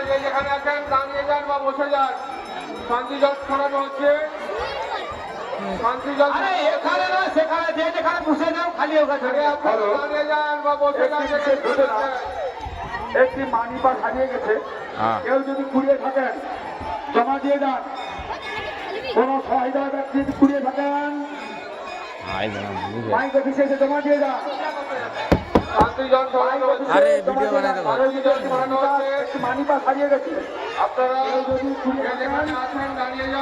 যে যেখানে আছেন দাঁড়িয়ে যান বা বসে যান। শান্তি জল ছড়ানো হচ্ছে। শান্তি জল এখানে না সেখানে যে যেখানে বসে যাও খালি ওখানে দাঁড়িয়ে যান বা বসে যান। একটি মানি পাস হারিয়ে গেছে, কেউ যদি কুড়িয়ে থাকেন জমা দিয়ে যান। কোন সহায়তা ব্যক্তি যদি কুড়িয়ে থাকেন মাইক অফিসে এসে জমা দিয়ে যান। শান্তি জল ছড়ানো হচ্ছে। আরে ভিডিও বানাই দেবো। মানি পাস হারিয়ে গেছে, আপনারা কেউ যদি কুড়িয়ে যে যেখানে থাকেন আছেন দাঁড়িয়ে যান।